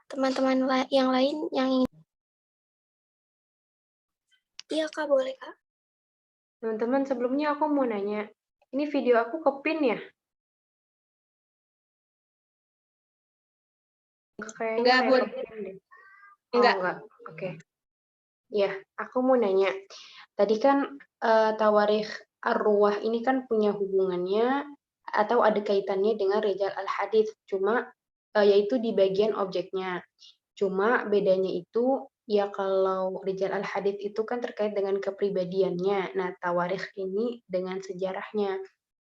teman-teman yang lain yang ingin. Iya Kak, boleh Kak. Teman-teman, sebelumnya aku mau nanya, ini video aku kepin ya? Kayaknya Enggak, kayak Bun. kepin deh. Enggak. Oh, enggak. Oke. Ya, aku mau nanya. Tadi kan tawarikh ar-ruwah ini kan punya hubungannya atau ada kaitannya dengan rijal al-hadits, cuma yaitu di bagian objeknya. Cuma bedanya itu ya kalau rijal al-hadits itu kan terkait dengan kepribadiannya. Nah, tawarikh ini dengan sejarahnya.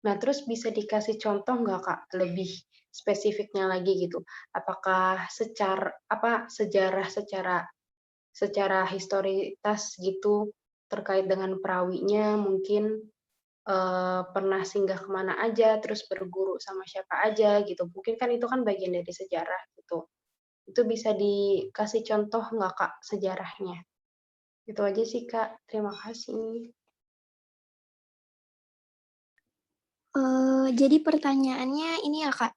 Nah, terus bisa dikasih contoh nggak Kak lebih spesifiknya lagi gitu? Apakah sejarah secara historitas gitu terkait dengan perawinya mungkin pernah singgah kemana aja, terus berguru sama siapa aja gitu. Mungkin kan itu kan bagian dari sejarah gitu. Itu bisa dikasih contoh nggak Kak sejarahnya? Itu aja sih Kak. Terima kasih. Jadi pertanyaannya ini ya Kak,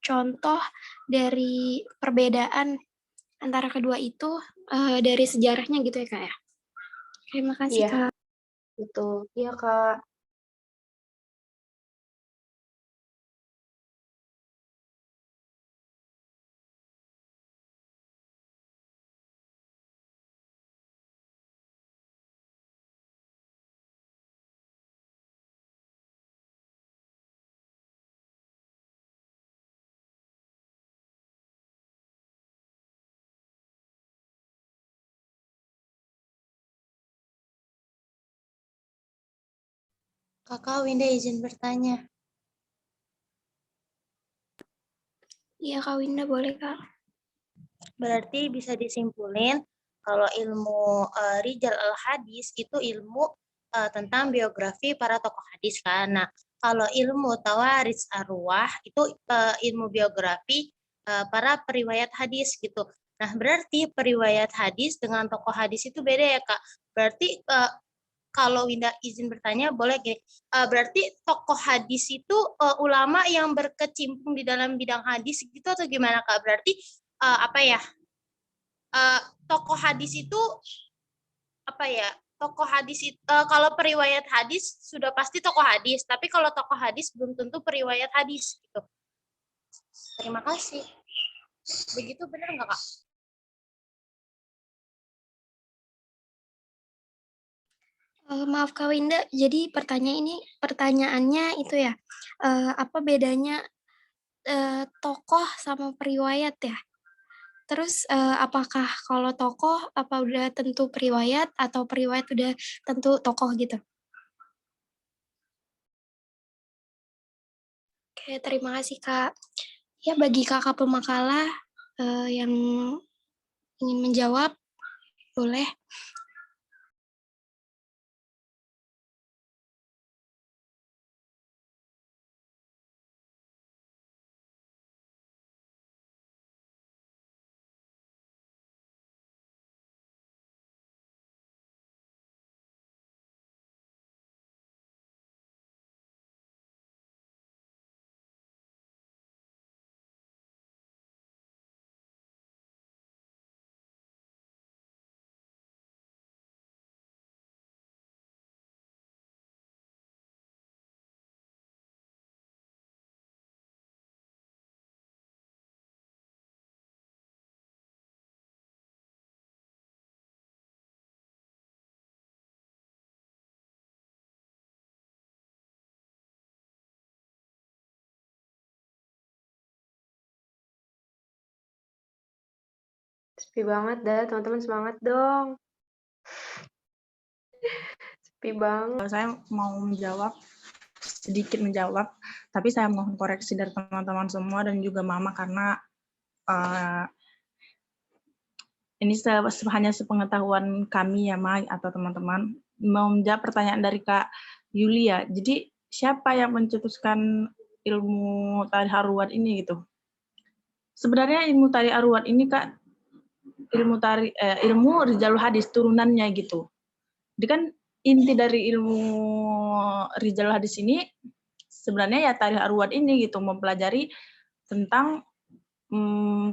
contoh dari perbedaan antara kedua itu dari sejarahnya gitu ya Kak ya? Terima kasih Iya, Kak. betul. Iya Kak. Kakak Winda izin bertanya. Iya Kak Winda, boleh Kak. Berarti bisa disimpulin kalau ilmu Rijal al-Hadis itu ilmu tentang biografi para tokoh hadis kan. Nah, kalau ilmu Tawarits Arwah itu ilmu biografi para periwayat hadis gitu. Nah, berarti periwayat hadis dengan tokoh hadis itu beda ya, Kak. Berarti kalau Winda izin bertanya, boleh gini. Berarti tokoh hadis itu ulama yang berkecimpung di dalam bidang hadis gitu atau gimana Kak? Berarti apa ya? Tokoh hadis itu apa ya? Tokoh hadis itu kalau periwayat hadis sudah pasti tokoh hadis, tapi kalau tokoh hadis belum tentu periwayat hadis gitu. Terima kasih. Begitu benar nggak Kak? Maaf Kak Winda, jadi pertanyaannya itu ya, apa bedanya tokoh sama periwayat ya? Terus apakah kalau tokoh apa udah tentu periwayat atau periwayat udah tentu tokoh gitu? Oke, terima kasih Kak. Ya bagi kakak pemakalah yang ingin menjawab, boleh. Sepi banget dah, teman-teman semangat dong. Sepi banget. Saya mau sedikit menjawab, tapi saya mohon koreksi dari teman-teman semua dan juga Mama karena ini hanya sepengetahuan kami ya Ma atau teman-teman. Mau menjawab pertanyaan dari Kak Yulia. Jadi siapa yang mencetuskan ilmu tarikh arwah ini gitu? Sebenarnya ilmu tarikh arwah ini Kak ilmu Rijalul Hadis turunannya gitu. Jadi kan inti dari ilmu Rijalul Hadis ini sebenarnya ya tarikh arwah ini gitu, mempelajari tentang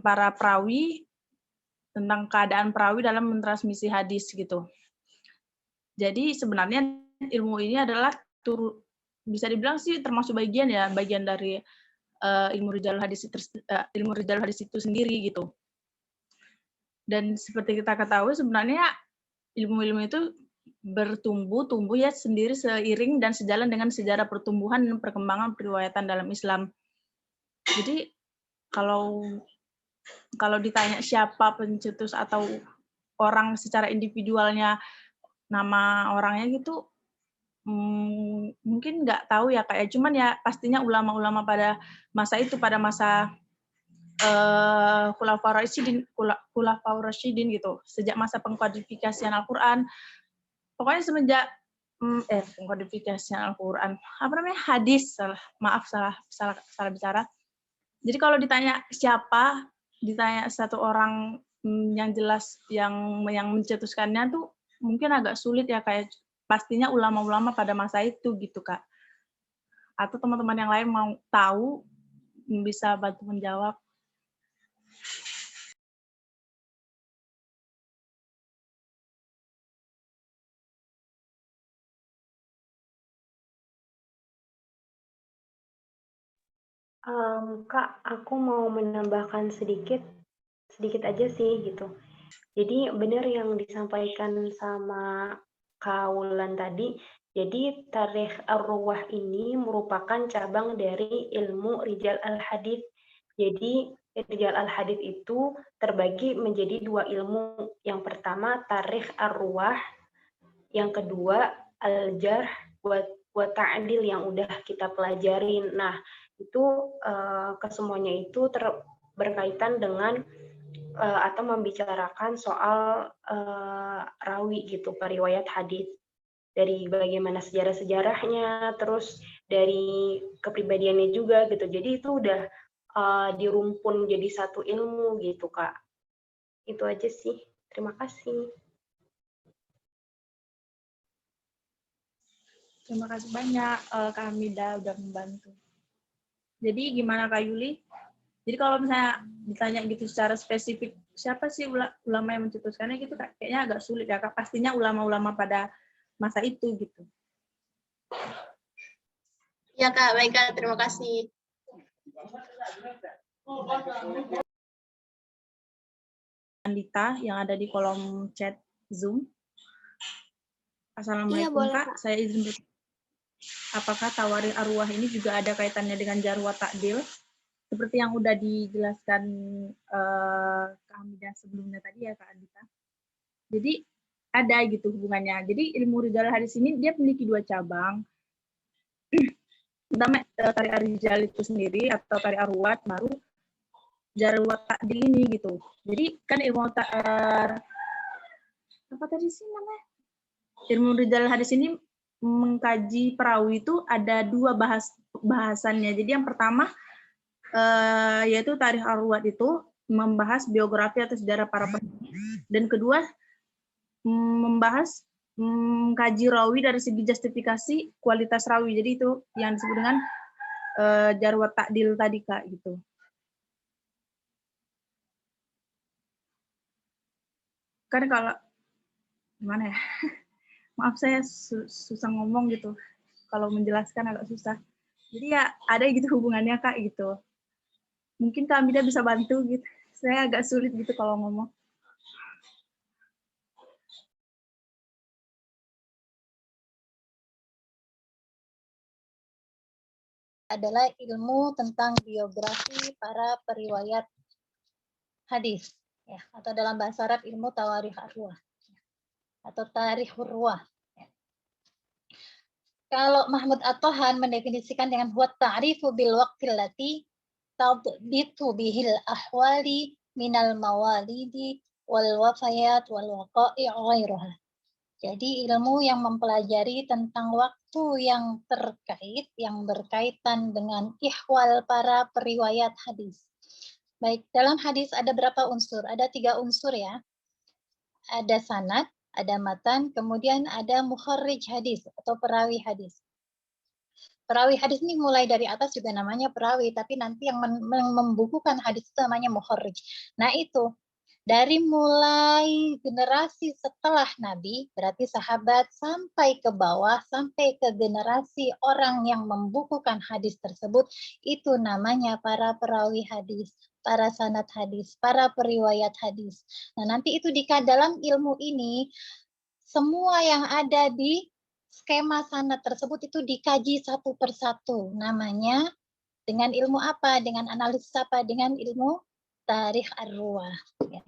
para perawi, tentang keadaan perawi dalam mentransmisi hadis gitu. Jadi sebenarnya ilmu ini adalah bisa dibilang sih termasuk bagian dari ilmu rijal hadis itu sendiri gitu. Dan seperti kita ketahui sebenarnya ilmu-ilmu itu tumbuh ya sendiri seiring dan sejalan dengan sejarah pertumbuhan dan perkembangan periwayatan dalam Islam. Jadi kalau ditanya siapa pencetus atau orang secara individualnya, nama orangnya gitu, mungkin nggak tahu ya Kak ya. Cuman ya pastinya ulama-ulama pada masa itu, pada masa Khulafaur Rasyidin gitu. Sejak masa pengkodifikasian Al-Quran, pokoknya semenjak pengkodifikasian Al-Quran, hadis, salah bicara. Jadi kalau ditanya siapa, ditanya satu orang yang jelas yang mencetuskannya tuh mungkin agak sulit ya, kayak pastinya ulama-ulama pada masa itu gitu Kak. Atau teman-teman yang lain mau tahu bisa bantu menjawab. Kak, aku mau menambahkan sedikit aja sih gitu. Jadi benar yang disampaikan sama Kak Wulan tadi. Jadi tarikh ar-ruwah ini merupakan cabang dari ilmu rijal al-hadits. Jadi rijal al-hadits itu terbagi menjadi dua ilmu. Yang pertama tarikh ar-ruwah, yang kedua al-jarh wa ta'dil yang udah kita pelajarin. Nah, itu kesemuanya itu berkaitan dengan atau membicarakan soal rawi gitu, periwayat hadis, dari bagaimana sejarah-sejarahnya, terus dari kepribadiannya juga gitu. Jadi itu udah dirumpun jadi satu ilmu gitu Kak. Itu aja sih. Terima kasih. Terima kasih banyak Kak Hamida udah membantu. Jadi gimana Kak Yuli? Jadi kalau misalnya ditanya gitu secara spesifik, siapa sih ulama yang mencetuskannya gitu, kayaknya agak sulit ya Kak. Pastinya ulama-ulama pada masa itu gitu. Ya Kak, baik Kak, terima kasih. Andita yang ada di kolom chat Zoom. Assalamualaikum Iya, boleh, Kak, saya izin bertanya. Apakah tawarikh arwah ini juga ada kaitannya dengan jarh wa ta'dil? Seperti yang udah dijelaskan Kak Hamidah sebelumnya tadi ya Kak Andita. Jadi ada gitu hubungannya. Jadi ilmu rijal hadis ini dia memiliki dua cabang. Pertama tarik ar-rijal itu sendiri atau tarik ar-ruwat, baru jarh wa ta'dil ini gitu. Jadi kan ilmu apa tadi sih namanya? Ilmu rijal hadis ini mengkaji perawi itu ada dua bahasannya. Jadi yang pertama yaitu tarikh ar-ruwat itu membahas biografi atau sejarah para penulis, dan kedua membahas mengkaji rawi dari segi justifikasi kualitas rawi. Jadi itu yang disebut dengan jarh wa ta'dil tadi Kak gitu. Kan kalau gimana ya? Maaf saya susah ngomong gitu. Kalau menjelaskan agak susah. Jadi ya ada gitu hubungannya Kak gitu. Mungkin Kak Amida bisa bantu gitu. Saya agak sulit gitu kalau ngomong. Adalah ilmu tentang biografi para periwayat hadis, ya, atau dalam bahasa Arab ilmu tawarikh ar-ruwah atau tarikh ar-ruwah. Ya. Kalau Mahmud At-Tohan mendefinisikan dengan huwa ta'rifu bil waqtil lati tadbitu bihil ahwali minal mawalidi wal wafayat wal waqa'i' ghairuha. Jadi ilmu yang mempelajari tentang waktu yang terkait, yang berkaitan dengan ihwal para periwayat hadis. Baik, dalam hadis ada berapa unsur? Ada 3 unsur ya. Ada sanad, ada matan, kemudian ada mukharrij hadis atau perawi hadis. Perawi hadis ini mulai dari atas juga namanya perawi, tapi nanti yang membukukan hadis itu namanya mukharrij. Nah itu, dari mulai generasi setelah Nabi, berarti sahabat, sampai ke bawah, sampai ke generasi orang yang membukukan hadis tersebut, itu namanya para perawi hadis, para sanad hadis, para periwayat hadis. Nah nanti itu dalam ilmu ini, semua yang ada di skema sanad tersebut itu dikaji satu persatu. Namanya dengan ilmu apa? Dengan analisis apa? Dengan ilmu tarikh ar-ruwah. Ya.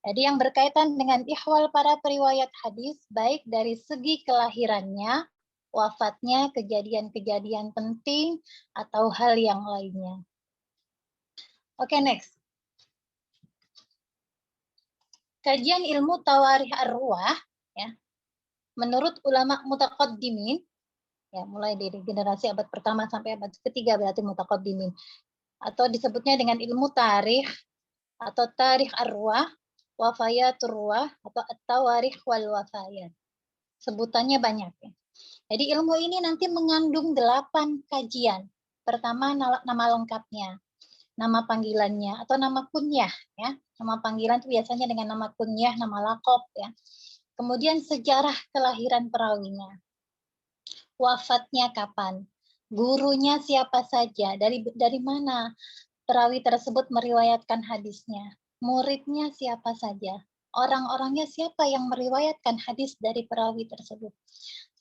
Jadi yang berkaitan dengan ihwal para periwayat hadis, baik dari segi kelahirannya, wafatnya, kejadian-kejadian penting, atau hal yang lainnya. Oke, next. Kajian ilmu tawarikh ar-ruwah, ya, menurut ulama mutaqaddimin, ya, mulai dari generasi abad pertama sampai abad ketiga berarti mutaqaddimin, atau disebutnya dengan ilmu tarikh atau tarikh ar-ruwah, wafayatur ruwah, atau at-tawarikh wal wafayat. Sebutannya banyak ya. Jadi ilmu ini nanti mengandung 8 kajian. Pertama nama lengkapnya, nama panggilannya atau nama kunyah ya. Nama panggilan itu biasanya dengan nama kunyah, nama lakop ya. Kemudian sejarah kelahiran perawinya. Wafatnya kapan? Gurunya siapa saja? Dari mana perawi tersebut meriwayatkan hadisnya? Muridnya siapa saja? Orang-orangnya siapa yang meriwayatkan hadis dari perawi tersebut?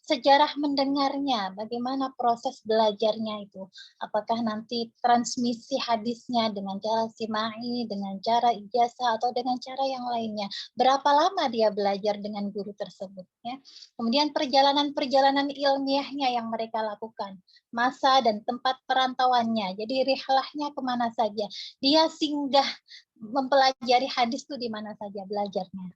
Sejarah mendengarnya, bagaimana proses belajarnya itu? Apakah nanti transmisi hadisnya dengan cara sima'i, dengan cara ijazah, atau dengan cara yang lainnya? Berapa lama dia belajar dengan guru tersebut? Ya. Kemudian perjalanan-perjalanan ilmiahnya yang mereka lakukan, masa dan tempat perantauannya. Jadi rihlahnya kemana saja? Dia singgah mempelajari hadis itu di mana saja belajarnya.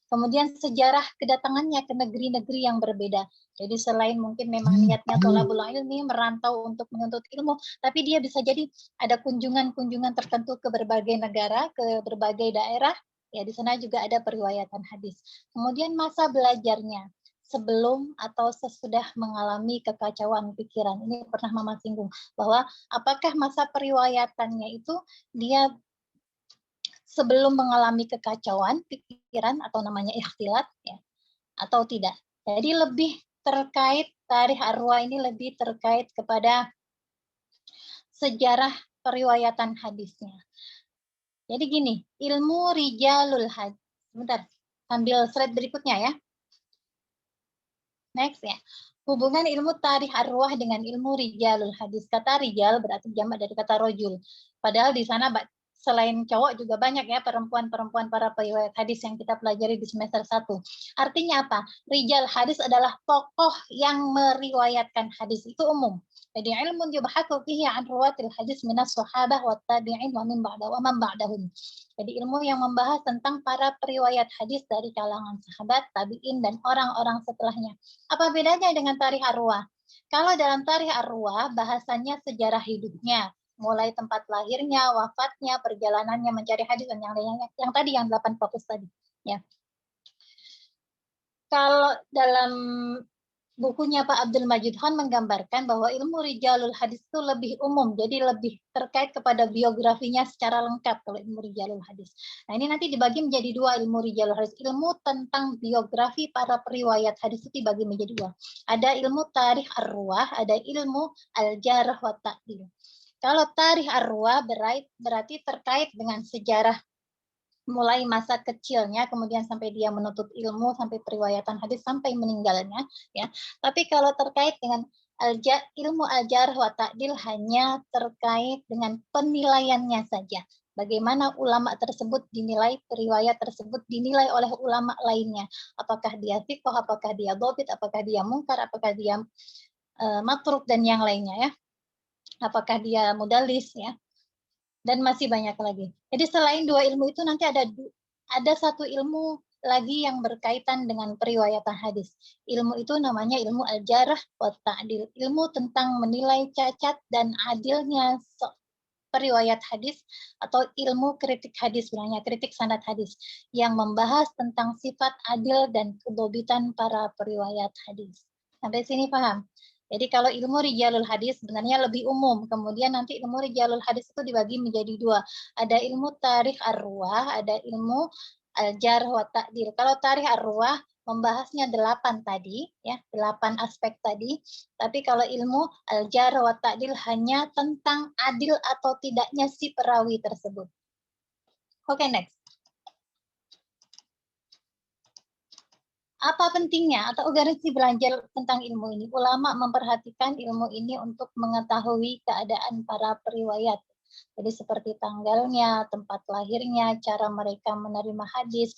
Kemudian sejarah kedatangannya ke negeri-negeri yang berbeda. Jadi selain mungkin memang niatnya thalabul ilmi, merantau untuk menuntut ilmu, tapi dia bisa jadi ada kunjungan-kunjungan tertentu ke berbagai negara, ke berbagai daerah, ya di sana juga ada periwayatan hadis. Kemudian masa belajarnya, sebelum atau sesudah mengalami kekacauan pikiran. Ini pernah Mama singgung, bahwa apakah masa periwayatannya itu dia sebelum mengalami kekacauan pikiran atau namanya ikhtilat ya, atau tidak. Jadi lebih terkait tarikh ar-ruwah ini lebih terkait kepada sejarah periwayatan hadisnya. Jadi gini, ilmu rijalul hadis. Sebentar, sambil slide berikutnya ya. Next ya. Hubungan ilmu tarikh ar-ruwah dengan ilmu rijalul hadis. Kata rijal berarti jamak dari kata rojul. Padahal di sana selain cowok juga banyak ya perempuan-perempuan para periwayat hadis yang kita pelajari di semester 1. Artinya apa? Rijal hadis adalah tokoh yang meriwayatkan hadis, itu umum. Jadi ilmu yubhatsu fihi an ruwatil hadis minas sahabah wat tabi'in wa man ba'dahum. Jadi ilmu yang membahas tentang para periwayat hadis dari kalangan sahabat, tabi'in dan orang-orang setelahnya. Apa bedanya dengan tarikh ar-ruwah? Kalau dalam tarikh ar-ruwah bahasanya sejarah hidupnya, mulai tempat lahirnya, wafatnya, perjalanannya mencari hadis dan yang lainnya, yang tadi yang 8 fokus tadi ya. Kalau dalam bukunya Pak Abdul Majid Khan menggambarkan bahwa ilmu rijalul hadis itu lebih umum, jadi lebih terkait kepada biografinya secara lengkap kalau ilmu rijalul hadis. Nah ini nanti dibagi menjadi 2 ilmu rijalul hadis. Ilmu tentang biografi para periwayat hadis itu dibagi menjadi 2. Ada ilmu tarikh ar-ruwah, ada ilmu al-jarh wa ta'dil. Kalau tarikh ar-ruwah berarti terkait dengan sejarah mulai masa kecilnya, kemudian sampai dia menuntut ilmu, sampai periwayatan hadis, sampai meninggalnya. Ya. Tapi kalau terkait dengan ilmu al-jarh wa ta'dil hanya terkait dengan penilaiannya saja. Bagaimana ulama tersebut dinilai, periwayat tersebut dinilai oleh ulama lainnya. Apakah dia thiqah, apakah dia dhabit, apakah dia mungkar, apakah dia matruk, dan yang lainnya ya. Apakah dia mudallis ya, dan masih banyak lagi. Jadi selain 2 ilmu itu nanti ada 1 ilmu lagi yang berkaitan dengan periwayatan hadis. Ilmu itu namanya ilmu al-jarh wa ta'dil, ilmu tentang menilai cacat dan adilnya periwayat hadis, atau ilmu kritik hadis, sebenarnya kritik sanad hadis, yang membahas tentang sifat adil dan kedobitan para periwayat hadis. Sampai sini paham? Jadi kalau ilmu rijalul hadis sebenarnya lebih umum. Kemudian nanti ilmu rijalul hadis itu dibagi menjadi dua. Ada ilmu tarikh ar-ruwah, ada ilmu al-jarh wa ta'dil. Kalau tarikh ar-ruwah membahasnya 8 tadi, ya 8 aspek tadi. Tapi kalau ilmu al-jarh wa ta'dil hanya tentang adil atau tidaknya si perawi tersebut. Oke, next. Apa pentingnya atau urgensi belajar tentang ilmu ini? Ulama memperhatikan ilmu ini untuk mengetahui keadaan para periwayat. Jadi seperti tanggalnya, tempat lahirnya, cara mereka menerima hadis,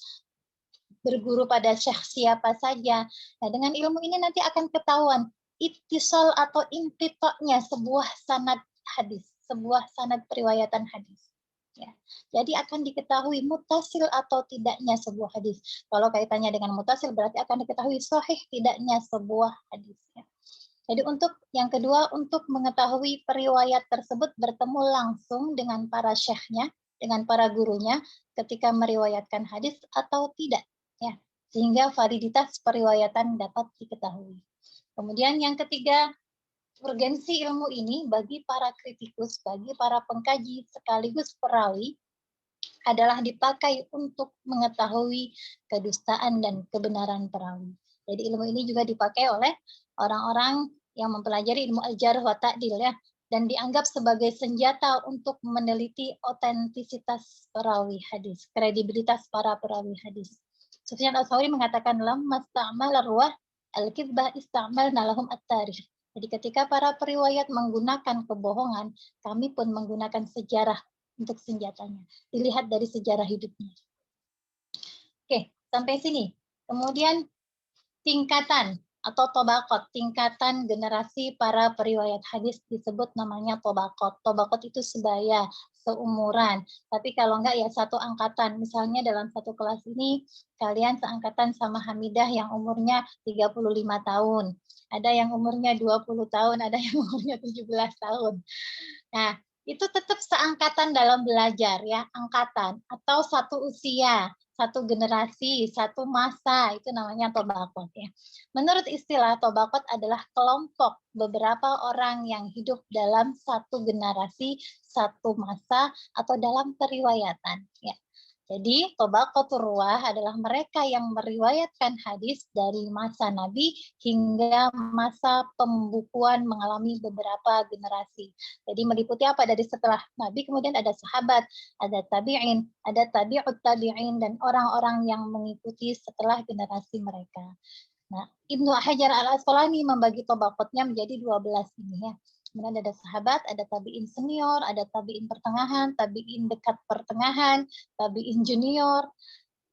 berguru pada syekh siapa saja. Nah, dengan ilmu ini nanti akan ketahuan ittisal atau inqita'nya sebuah sanad hadis, sebuah sanad periwayatan hadis. Ya. Jadi akan diketahui mutasil atau tidaknya sebuah hadis. Kalau kaitannya dengan mutasil berarti akan diketahui sahih tidaknya sebuah hadis. Ya. Jadi untuk yang kedua, untuk mengetahui periwayat tersebut bertemu langsung dengan para syekhnya, dengan para gurunya ketika meriwayatkan hadis atau tidak. Ya. Sehingga validitas periwayatan dapat diketahui. Kemudian yang ketiga, urgensi ilmu ini bagi para kritikus, bagi para pengkaji sekaligus perawi adalah dipakai untuk mengetahui kedustaan dan kebenaran perawi. Jadi ilmu ini juga dipakai oleh orang-orang yang mempelajari ilmu al-jarh wa ta'dil ya, dan dianggap sebagai senjata untuk meneliti otentisitas perawi hadis, kredibilitas para perawi hadis. Sufyan al-Thawri mengatakan lamma sta'mal ar-ruwah al-kidbah ista'malna lahum at-tarikh. Jadi ketika para periwayat menggunakan kebohongan, kami pun menggunakan sejarah untuk senjatanya. Dilihat dari sejarah hidupnya. Oke, sampai sini. Kemudian tingkatan atau tobakot, tingkatan generasi para periwayat hadis disebut namanya tobakot. Tobakot itu sebaya, seumuran. Tapi kalau enggak ya satu angkatan. Misalnya dalam satu kelas ini kalian seangkatan sama Hamidah yang umurnya 35 tahun. Ada yang umurnya 20 tahun, ada yang umurnya 17 tahun. Nah, itu tetap seangkatan dalam belajar ya, angkatan atau satu usia, satu generasi, satu masa, itu namanya tobakot ya. Menurut istilah tobakot adalah kelompok beberapa orang yang hidup dalam satu generasi, satu masa atau dalam periwayatan ya. Jadi tobaqatur ruwah adalah mereka yang meriwayatkan hadis dari masa Nabi hingga masa pembukuan mengalami beberapa generasi. Jadi meliputi apa dari setelah Nabi, kemudian ada sahabat, ada tabi'in, ada tabi'ut tabi'in, dan orang-orang yang mengikuti setelah generasi mereka. Nah, Ibnu Hajar al-Asqalani membagi tobaqatnya menjadi 12 ini ya. Kemudian ada sahabat, ada tabi'in senior, ada tabi'in pertengahan, tabi'in dekat pertengahan, tabi'in junior,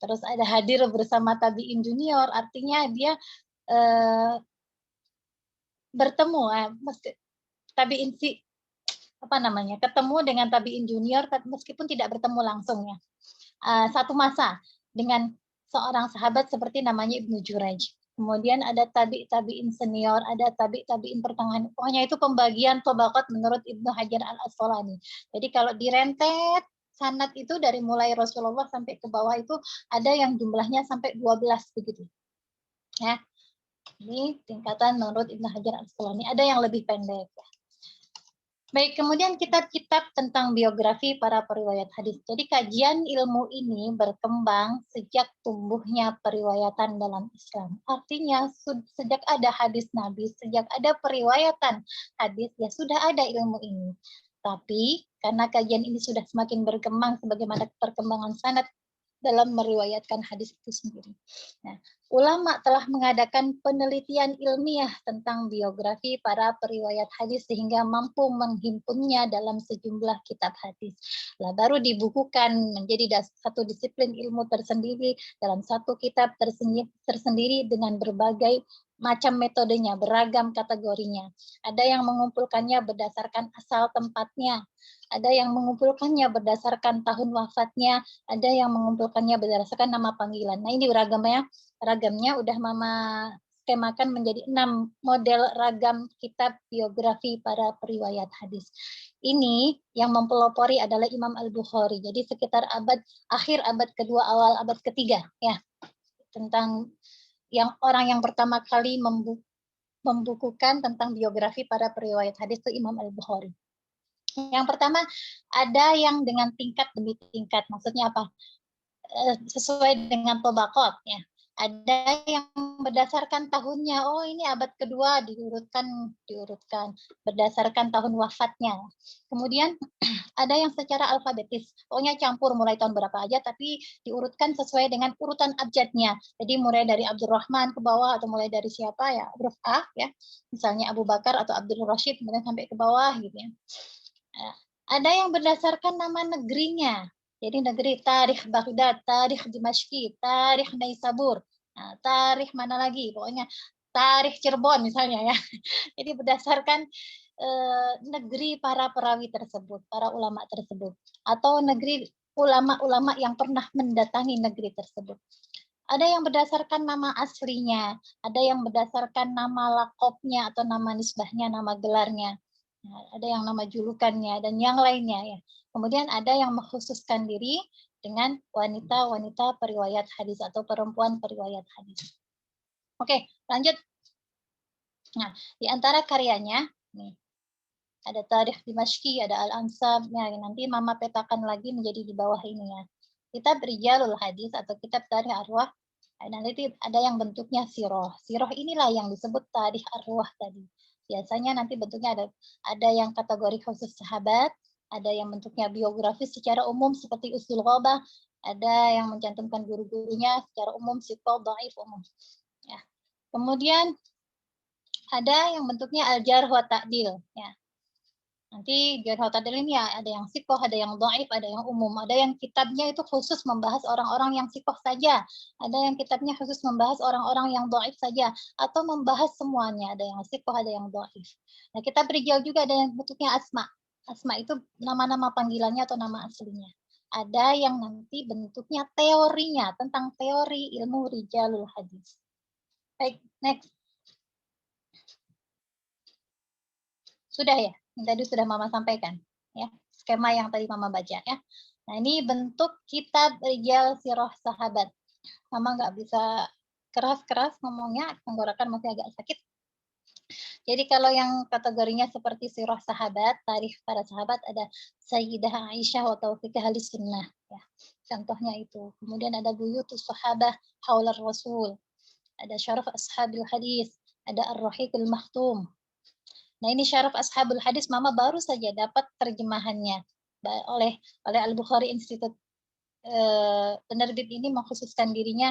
terus ada hadir bersama tabi'in junior, artinya dia bertemu, tabi'in ketemu dengan tabi'in junior meskipun tidak bertemu langsung ya. Satu masa dengan seorang sahabat seperti namanya Ibnu Jurayj. Kemudian ada tabi'in senior, ada tabi'in pertengahan. Pokoknya itu pembagian tobaqat menurut Ibnu Hajar al-Asqalani. Jadi kalau direntet sanad itu dari mulai Rasulullah sampai ke bawah itu ada yang jumlahnya sampai 12 begitu. Ya. Ini tingkatan menurut Ibnu Hajar al-Asqalani. Ada yang lebih pendek ya. Baik, kemudian kitab-kitab tentang biografi para periwayat hadis. Jadi kajian ilmu ini berkembang sejak tumbuhnya periwayatan dalam Islam. Artinya sejak ada hadis Nabi, sejak ada periwayatan hadis, ya sudah ada ilmu ini. Tapi karena kajian ini sudah semakin berkembang sebagaimana perkembangan sanad dalam meriwayatkan hadis itu sendiri. Nah, ulama telah mengadakan penelitian ilmiah tentang biografi para periwayat hadis sehingga mampu menghimpunnya dalam sejumlah kitab hadis. Lah baru dibukukan menjadi satu disiplin ilmu tersendiri dalam satu kitab tersendiri dengan berbagai macam metodenya, beragam kategorinya. Ada yang mengumpulkannya berdasarkan asal tempatnya, ada yang mengumpulkannya berdasarkan tahun wafatnya, ada yang mengumpulkannya berdasarkan nama panggilan. Nah ini ragamnya udah Mama skemakan menjadi 6 model ragam kitab biografi para periwayat hadis. Ini yang mempelopori adalah Imam Al-Bukhari. Jadi sekitar akhir abad kedua, awal abad ketiga ya. Tentang yang orang yang pertama kali membukukan tentang biografi para periwayat hadis itu Imam Al-Bukhari. Yang pertama, ada yang dengan tingkat demi tingkat. Maksudnya apa? Sesuai dengan tobakot ya. Ada yang berdasarkan tahunnya. Oh, ini abad kedua diurutkan berdasarkan tahun wafatnya. Kemudian ada yang secara alfabetis. Pokoknya campur mulai tahun berapa aja tapi diurutkan sesuai dengan urutan abjadnya. Jadi mulai dari Abdurrahman ke bawah atau mulai dari siapa ya, huruf A ya. Misalnya Abu Bakar atau Abdul Rashid kemudian sampai ke bawah gitu ya. Ada yang berdasarkan nama negerinya. Jadi negeri Tarikh Baghdad, Tarikh Dimashqi, Tarikh Naisabur, nah, Tarikh mana lagi, pokoknya Tarikh Cirebon misalnya ya. Jadi berdasarkan negeri para perawi tersebut, para ulama tersebut, atau negeri ulama-ulama yang pernah mendatangi negeri tersebut. Ada yang berdasarkan nama aslinya, ada yang berdasarkan nama lakopnya atau nama nisbahnya, nama gelarnya. Nah, ada yang nama julukannya dan yang lainnya ya. Kemudian ada yang mengkhususkan diri dengan wanita-wanita periwayat hadis atau perempuan periwayat hadis. Oke, lanjut. Nah, di antara karyanya nih ada Tarikh Dimashqi, ada Al-Ansab. Nah, nanti Mama petakan lagi menjadi di bawah ini ya. Kitab Rijalul Hadis atau kitab Tarikh Arwah. Nanti ada yang bentuknya sirah. Sirah inilah yang disebut Tarikh Arwah tadi. Biasanya nanti bentuknya ada yang kategori khusus sahabat, ada yang bentuknya biografis secara umum seperti Usul Ghabah, ada yang mencantumkan guru-gurunya secara umum siqah, dhaif umum. Ya. Kemudian ada yang bentuknya al-jarh wa ta'dil ya. Nanti jarh wa ta'dil ini ya ada yang siqah, ada yang dhaif, ada yang umum, ada yang kitabnya itu khusus membahas orang-orang yang siqah saja, ada yang kitabnya khusus membahas orang-orang yang dhaif saja, atau membahas semuanya, ada yang siqah, ada yang dhaif. Nah, kitab rijal juga ada yang bentuknya asma. Asma itu nama-nama panggilannya atau nama aslinya. Ada yang nanti bentuknya teorinya, tentang teori ilmu rijalul hadis. Baik, next. Sudah ya? Yang tadi sudah Mama sampaikan ya, skema yang tadi Mama baca ya. Nah, ini bentuk kitab Rijal Sirah Sahabat. Mama nggak bisa keras-keras ngomongnya, tenggorokan masih agak sakit. Jadi kalau yang kategorinya seperti Sirah Sahabat, tarikh para sahabat ada Sayyidah Aisyah wa Taufiqah Ahli Sunnah ya. Contohnya itu. Kemudian ada Buyutus Sahabah Haular Rasul. Ada Syaraf Ashabil Hadis, ada Ar-Rahiqul Makhtum. Nah, ini Syaraf Ashabul Hadis Mama baru saja dapat terjemahannya oleh Al-Bukhari Institute. Penerbit ini mengkhususkan dirinya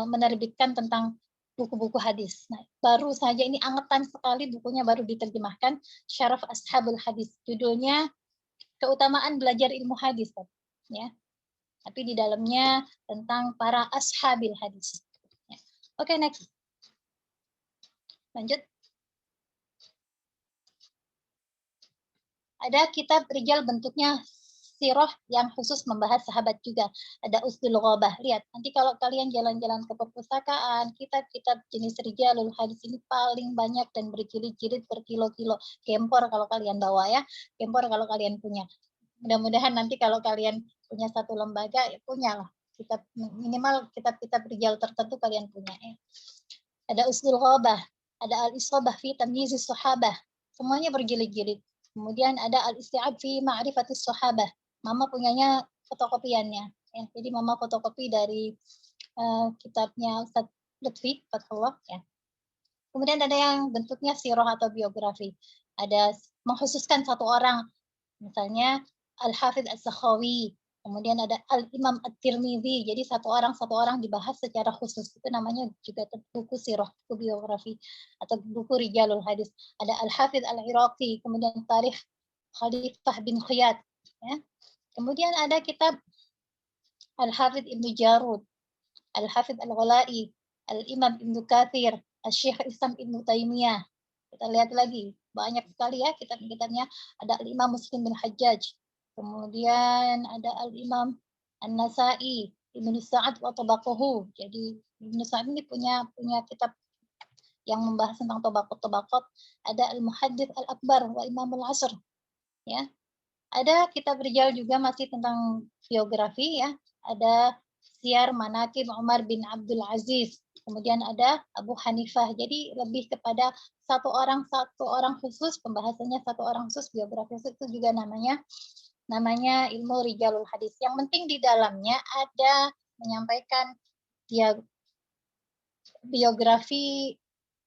menerbitkan tentang buku-buku hadis. Nah, baru saja ini angetan sekali bukunya baru diterjemahkan, Syaraf Ashabul Hadis. Judulnya Keutamaan Belajar Ilmu Hadis, ya. Tapi di dalamnya tentang para ashabil hadis. Ya. Oke, next. Lanjut. Ada kitab Rijal bentuknya sirah yang khusus membahas sahabat juga. Ada Usdul Ghabah. Lihat, nanti kalau kalian jalan-jalan ke perpustakaan, kitab-kitab jenis Rijalul Hadis ini paling banyak dan berjilid-jilid berkilo-kilo. Kempor kalau kalian bawa ya. Kempor kalau kalian punya. Mudah-mudahan nanti kalau kalian punya satu lembaga, ya punyalah. Kitab, minimal kitab-kitab Rijal tertentu kalian punya ya. Ada Usdul Ghabah. Ada Al-Isabah fi Tamyizis Sahabah. Semuanya berjilid-jilid. Kemudian ada Al-Isti'ab fi Ma'rifatis Sahabah. Mama punyanya fotokopiannya. Ya. Jadi Mama fotokopi dari kitabnya Ustaz Lutfi Fathullah. Ya. Kemudian ada yang bentuknya sirah atau biografi. Ada mengkhususkan satu orang. Misalnya Al-Hafidh As-Sakhawi. Kemudian ada Al-Imam At-Tirmidzi. Jadi satu orang dibahas secara khusus. Itu namanya juga buku sirah, buku biografi atau buku Rijalul Hadis. Ada Al-Hafidh Al-Iraqi, kemudian Tarikh Khalifah bin Khiyat. Ya. Kemudian ada kitab Al-Hafidh Ibnu Jarud, Al-Hafidh Al-Ghulai, Al-Imam Ibnu Katsir, Al-Syekh Islam Ibnu Taimiyah. Kita lihat lagi, banyak sekali ya kitab-kitabnya. Ada Al-Imam Muslim bin Hajjaj. Kemudian ada Al-Imam An-Nasai, Ibnu Sa'ad wa Tabaqahu. Jadi Ibnu Sa'ad ini punya kitab yang membahas tentang tabaqat. Ada Al-Muhaddits Al-Akbar wa Imamul Asr. Ya. Ada kitab Rijal juga masih tentang biografi ya. Ada Syiar Manaqib Umar bin Abdul Aziz. kemudian ada Abu Hanifah. Jadi lebih kepada satu orang khusus, pembahasannya satu orang khusus, biografi khusus, itu juga namanya ilmu rijalul hadis. Yang penting di dalamnya ada menyampaikan dia biografi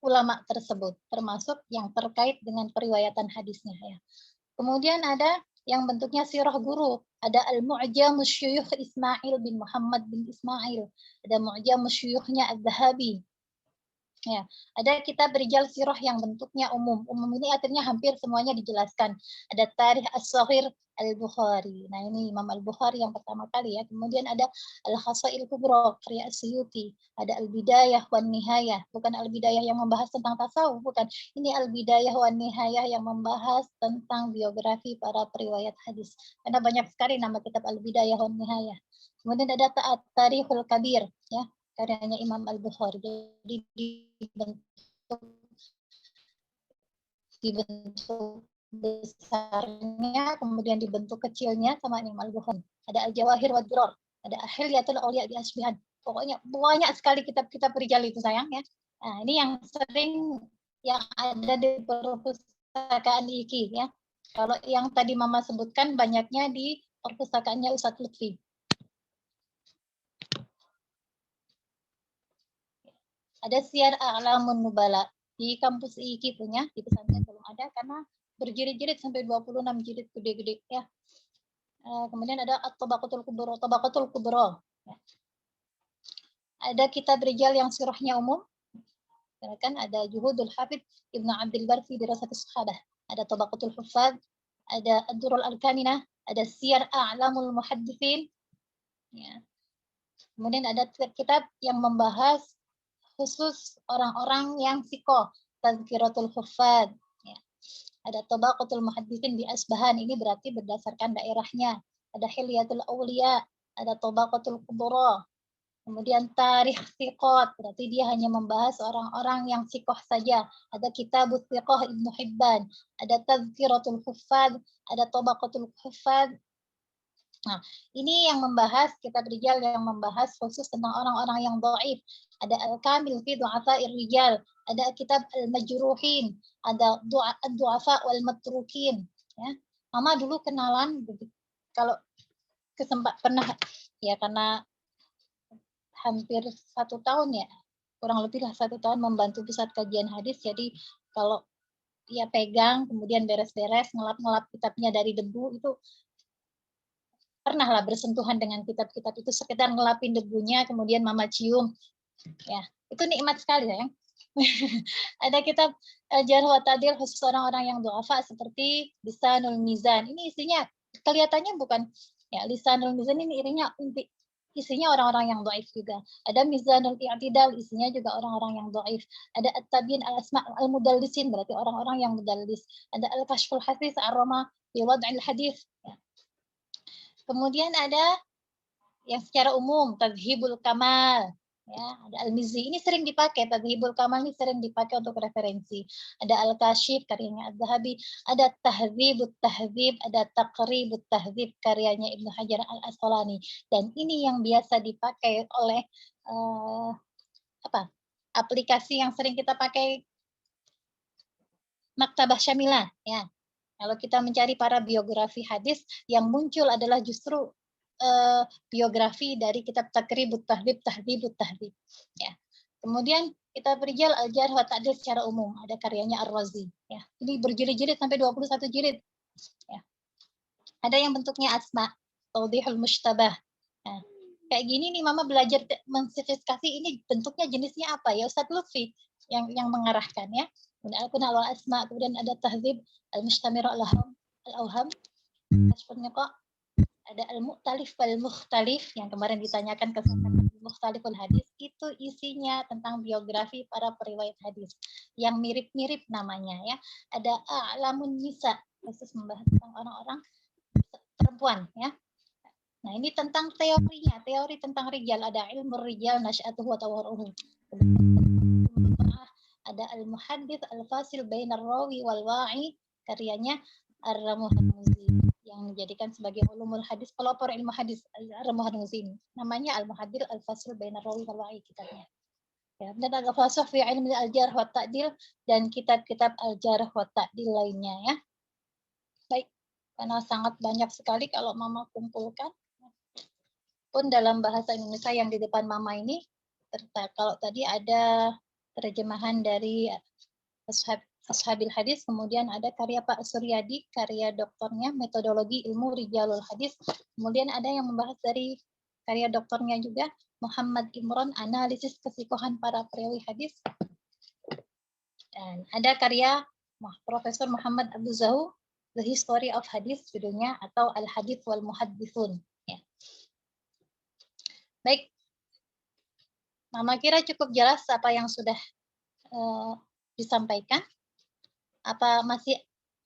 ulama tersebut, termasuk yang terkait dengan periwayatan hadisnya ya. Kemudian ada yang bentuknya sirah guru, ada Al-Mu'jamus Syuyukh Ismail bin Muhammad bin Ismail, ada Mu'jamus Syuyukhnya Az-Zahabi. Ya, ada kitab rijal sirah yang bentuknya umum. Umum ini artinya hampir semuanya dijelaskan. Ada Tarikh As-Shaghir Al-Bukhari. Nah, ini Imam Al-Bukhari yang pertama kali ya. Kemudian ada Al-Khasail Kubra karya As-Suyuti. Ada Al-Bidayah wan Nihayah. Bukan Al-Bidayah yang membahas tentang tasawuf, bukan. Ini Al-Bidayah wan Nihayah yang membahas tentang biografi para periwayat hadis. Karena banyak sekali nama kitab Al-Bidayah wan Nihayah. Kemudian ada At-Tarikhul Kabir ya, karyanya Imam Al-Bukhari. Jadi dibentuk besarnya, kemudian dibentuk kecilnya sama Imam Al-Bukhari. Ada Al-Jawahir wa Durar, ada Ahilyatul Auliya di Asbihan. Pokoknya banyak sekali kitab-kitab rijal itu sayang ya. Nah, ini yang sering yang ada di perpustakaan IKI ya. Kalau yang tadi Mama sebutkan banyaknya di perpustakaannya Ustadz Lutfi. Ada Syiar A'lamun Nubala di kampus IIKI punya, di pesantren belum ada karena berjilid-jilid sampai 26 jilid gede-gede ya. Kemudian ada At-Tabaqatul Kubra. Ya. Ada kitab rijal yang sirahnya umum. Kan ada Juhudul Hafidh Ibnu Abdul Bar fi Dirasatis Sahabah. Ada Tabaqatul Huffaz, ada Ad-Durrul Al-Kaminah, ada Syiar A'lamul Muhadditsin. Ya. Kemudian ada kitab yang membahas khusus orang-orang yang sikoh, Tazkiratul Huffaz. Ya. Ada Tabaqatul Muhadditsin di Asbahan, ini berarti berdasarkan daerahnya. Ada Hilyatul Auliya, ada Tabaqatul Kubra. Kemudian Tarikh Thiqat, berarti dia hanya membahas orang-orang yang sikoh saja. Ada Kitabut Thiqah Ibnu Hibban, ada Tazkiratul Huffaz, ada Tabaqatul Huffaz. Nah, ini yang membahas kitab rijal yang membahas khusus tentang orang-orang yang dhaif. Ada Al-Kamil fi Du'afa'ir Rijal, ada kitab Al-Majruhin, ada Du'afa wal Matrukin, ya. Mama dulu kenalan kalau pernah ya, karena hampir 1 tahun ya, kurang lebih lah 1 tahun membantu pusat kajian hadis. Jadi kalau ya pegang kemudian beres-beres ngelap-ngelap kitabnya dari debu itu pernahlah bersentuhan dengan kitab-kitab itu, sekedar ngelapin debunya kemudian Mama cium ya, itu nikmat sekali sayang. Ada kitab Jarh wa Ta'dil khusus orang-orang yang du'afa seperti Lisanul Mizan. Ini isinya kelihatannya bukan ya, Lisanul Mizan ini isinya orang-orang yang dhaif juga. Ada Mizanul I'tidal, isinya juga orang-orang yang dhaif. Ada At-Tabyin al-Asma' al-Mudallisin, berarti orang-orang yang mudallis. Ada Al-Kashful Hafiz ar-Rama fi Wad'il Hadits. Ya. Kemudian ada yang secara umum Tadhibul Kamal, ya, ada Al-Mizzi, ini sering dipakai. Tadhibul Kamal ini sering dipakai untuk referensi. Ada Al-Kashif karyanya Az-Zahabi, ada Tahdzibut Tahdzib, ada Taqribut Tahdzib karyanya Ibnu Hajar Al-Asqalani. Dan ini yang biasa dipakai oleh aplikasi yang sering kita pakai, Maktabah Syamilah ya. Kalau kita mencari para biografi hadis, yang muncul adalah justru biografi dari kitab Taqribut Tahdzib, Tahdzibut Tahdzib. Ya. Kemudian kitab rijal Al-Jarh wa Ta'dil secara umum, ada karyanya Ar-Razi. Ya. Ini berjilid-jilid sampai 21 jilid. Ya. Ada yang bentuknya asma, Tawdihul Mushtabah. Nah, kayak gini nih Mama belajar menspesifikasi ini bentuknya jenisnya apa ya, Ustadz Lutfi yang mengarahkan ya. Kemudian Al-Kunah wal Asma, kemudian ada Tahdzib Al-Mustamir Al-Awham, ada Al-Mu'talif wal Mukhtalif yang kemarin ditanyakan kesempatan Mukhtaliful Hadis, itu isinya tentang biografi para periwayat hadis yang mirip-mirip namanya ya. Ada A'lamun Nisa, khusus membahas tentang orang-orang perempuan ya. Nah, ini tentang teorinya, teori tentang rijal, ada ilmu rijal nasya'atuhu wa tawarruhu. Ada Al-Muhaddits Al-Fasil Bainar Rawi wal Wa'i, karyanya Ar-Ramuhanuzi yang dijadikan sebagai ulumul hadis, pelopor ilmu hadis. Ar-Ramuhanuzi namanya Al-Muhaddits Al-Fasil Bainar Rawi wal Wa'i kitabnya. Ya, dan ada fasih fi ilmi al-jarh wa ta'dil dan kitab-kitab al-jarh wa ta'dil lainnya ya. Baik, karena sangat banyak sekali kalau Mama kumpulkan. Pun dalam bahasa Indonesia yang di depan Mama ini, kalau tadi ada terjemahan dari Ashabil Hadis, kemudian ada karya Pak Suryadi, karya doktornya, metodologi ilmu Rijalul Hadis, kemudian ada yang membahas dari karya doktornya juga, Muhammad Imron, analisis kesikohan para perawi hadis, dan ada karya Profesor Muhammad Abu Zahu, The History of Hadis, judulnya, atau Al-Hadith wal Muhaddithun. Ya. Baik, Mama kira cukup jelas apa yang sudah disampaikan. Apa masih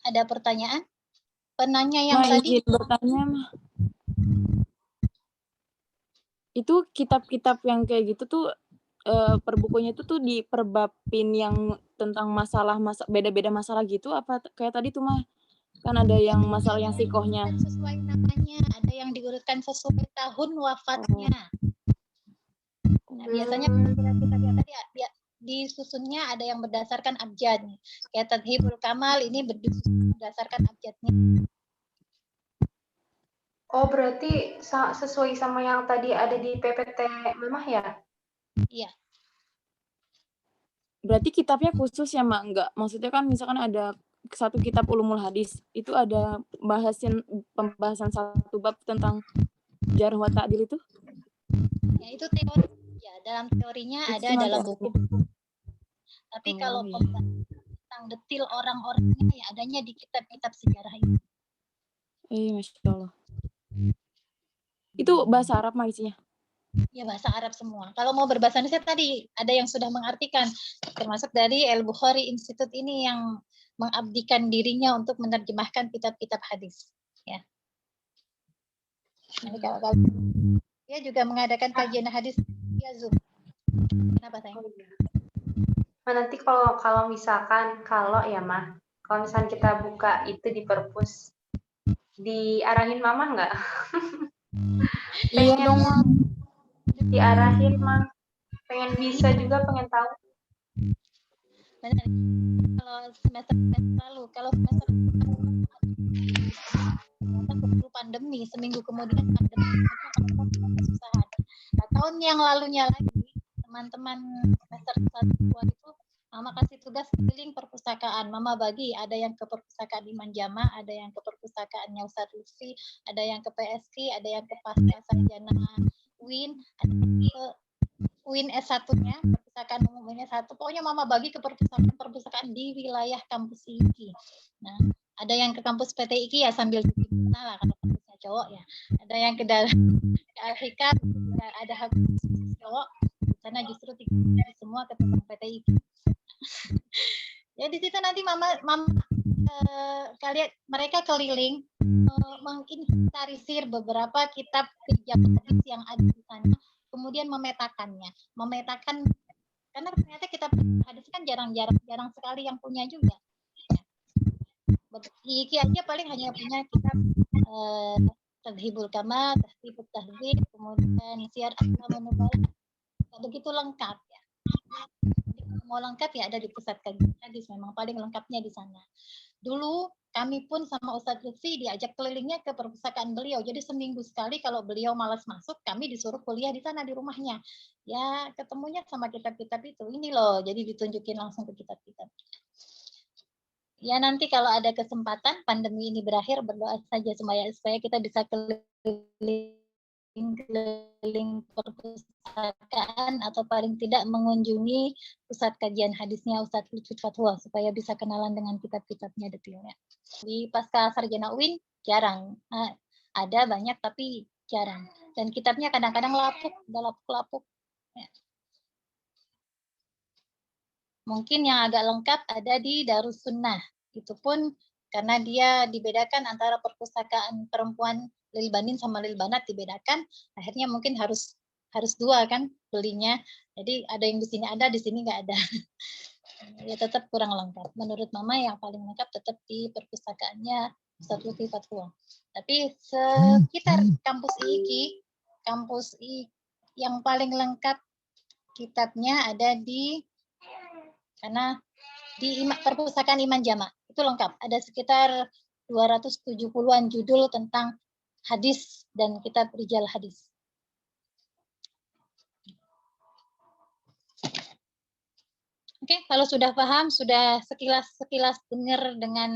ada pertanyaan? Penanya yang tadi. Izin bertanya, Mah. Itu kitab-kitab yang kayak gitu tuh per bukunya itu tuh diperbabin yang tentang beda-beda masalah gitu apa kayak tadi tuh Mah? Kan ada yang masalah yang sikohnya. Sesuai namanya, ada yang diurutkan sesuai tahun wafatnya. Nah, biasanya kita lihat tadi ya, disusunnya ada yang berdasarkan abjad. Kayak Tadhibul Kamal ini berdasarkan abjadnya. Oh, berarti sesuai sama yang tadi ada di PPT Mamah ya? Iya. Berarti kitabnya khusus ya, Mak? Enggak. Maksudnya kan misalkan ada satu kitab Ulumul Hadis, itu ada pembahasan satu bab tentang jarh wa ta'dil itu? Ya, itu teori. Ya, dalam teorinya Itu ada dalam buku. Tapi kalau pembahasan tentang detil orang-orangnya ya adanya di kitab-kitab sejarah itu. Masya Allah. Itu bahasa Arab Mah isinya? Ya, bahasa Arab semua. Kalau mau berbahasa Indonesia tadi ada yang sudah mengartikan, termasuk dari Al-Bukhari Institute ini yang mengabdikan dirinya untuk menerjemahkan kitab-kitab hadis. Ya. Jadi kalau dia juga mengadakan kajian hadis via Zoom. Kenapa sayang? Nah, nanti kalau misalkan ya Mah, kalau misalkan kita buka itu di perpus, diarahin Mama nggak? Iya dong, Mah. Diarahin Mah. Pengen bisa juga, pengen tahu. Benar. Kalau semester lalu, kalau semester keburu pandemi, seminggu kemudian pandemi, kesusahan. Nah, tahun yang lalunya lagi, teman-teman semester 1-2 itu Mama kasih tugas keliling perpustakaan. Mama bagi, ada yang ke perpustakaan Iman Jama, ada yang ke perpustakaannya Ustadz Lutfi, ada yang ke PSK, ada yang ke Pasca Sarjana UIN, ada yang ke UIN S1-nya, perpustakaan umumnya 1. Pokoknya Mama bagi ke perpustakaan di wilayah kampus IKI. Nah, ada yang ke kampus PT IKI ya sambil lah kalau kampusnya cowok ya. Ada yang ke dalam Al-Hikam, ada kampus cowok. Sana justru semua ke PT IKI. Ya di situ nanti Mama kalian mereka keliling menginventarisir beberapa kitab hadis yang ada di sana, kemudian memetakan karena ternyata kitab hadis kan jarang sekali yang punya juga. Iki aja paling hanya punya kitab Tadhibul Kamal, Tahdzibut Tahdzib, kemudian Syiar A'lamun Nubala. Begitu lengkap ya. Mau lengkap ya ada di pusat kajian hadis, memang paling lengkapnya di sana. Dulu kami pun sama Ustadz Lutfi diajak kelilingnya ke perpustakaan beliau. Jadi seminggu sekali kalau beliau malas masuk, kami disuruh kuliah di sana di rumahnya. Ya ketemunya sama kitab-kitab itu. Ini loh, jadi ditunjukin langsung ke kitab-kitab. Ya nanti kalau ada kesempatan pandemi ini berakhir, berdoa saja supaya kita bisa keliling perpustakaan atau paling tidak mengunjungi pusat kajian hadisnya Ustadz Lutfi Fatwa supaya bisa kenalan dengan kitab-kitabnya detailnya. Di Pasca Sarjana UIN jarang, ada banyak tapi jarang. Dan kitabnya kadang-kadang lapuk. Ya. Mungkin yang agak lengkap ada di Darus Sunnah. Itu pun karena dia dibedakan antara perpustakaan perempuan lil banin sama lil banat dibedakan, akhirnya mungkin harus dua kan belinya. Jadi ada yang di sini ada, di sini nggak ada. Ya tetap kurang lengkap. Menurut Mama yang paling lengkap tetap di perpustakaannya Ustadz Lutfi Fatwa. Tapi sekitar kampus IKI yang paling lengkap kitabnya ada karena di perpustakaan Iman Jama. Itu lengkap. Ada sekitar 270-an judul tentang hadis dan kitab rijal hadis. Oke, kalau sudah paham, sudah sekilas dengar dengan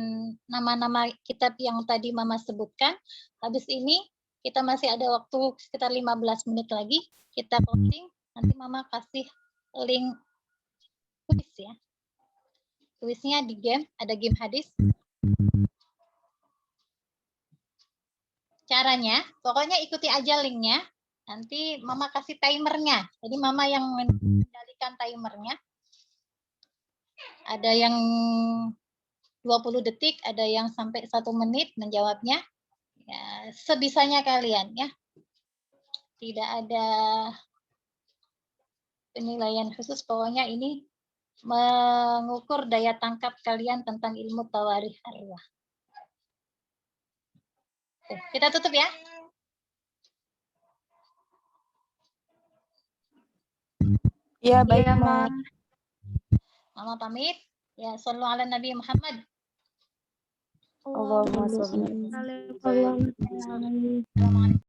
nama-nama kitab yang tadi Mama sebutkan. Habis ini kita masih ada waktu sekitar 15 menit lagi. Kita closing. Nanti Mama kasih link kuis ya. Kuisnya di game, ada game hadis. Caranya, pokoknya ikuti aja linknya. Nanti Mama kasih timernya. Jadi Mama yang mengendalikan timernya. Ada yang 20 detik, ada yang sampai 1 menit menjawabnya. Ya, sebisanya kalian ya. Tidak ada penilaian khusus, pokoknya ini mengukur daya tangkap kalian tentang ilmu tawarikh arwah. Kita tutup ya. Iya, baik, Iya, Ma. Mama pamit. Ya, sallu ala Nabi Muhammad. Allahumma sholli. Allahumma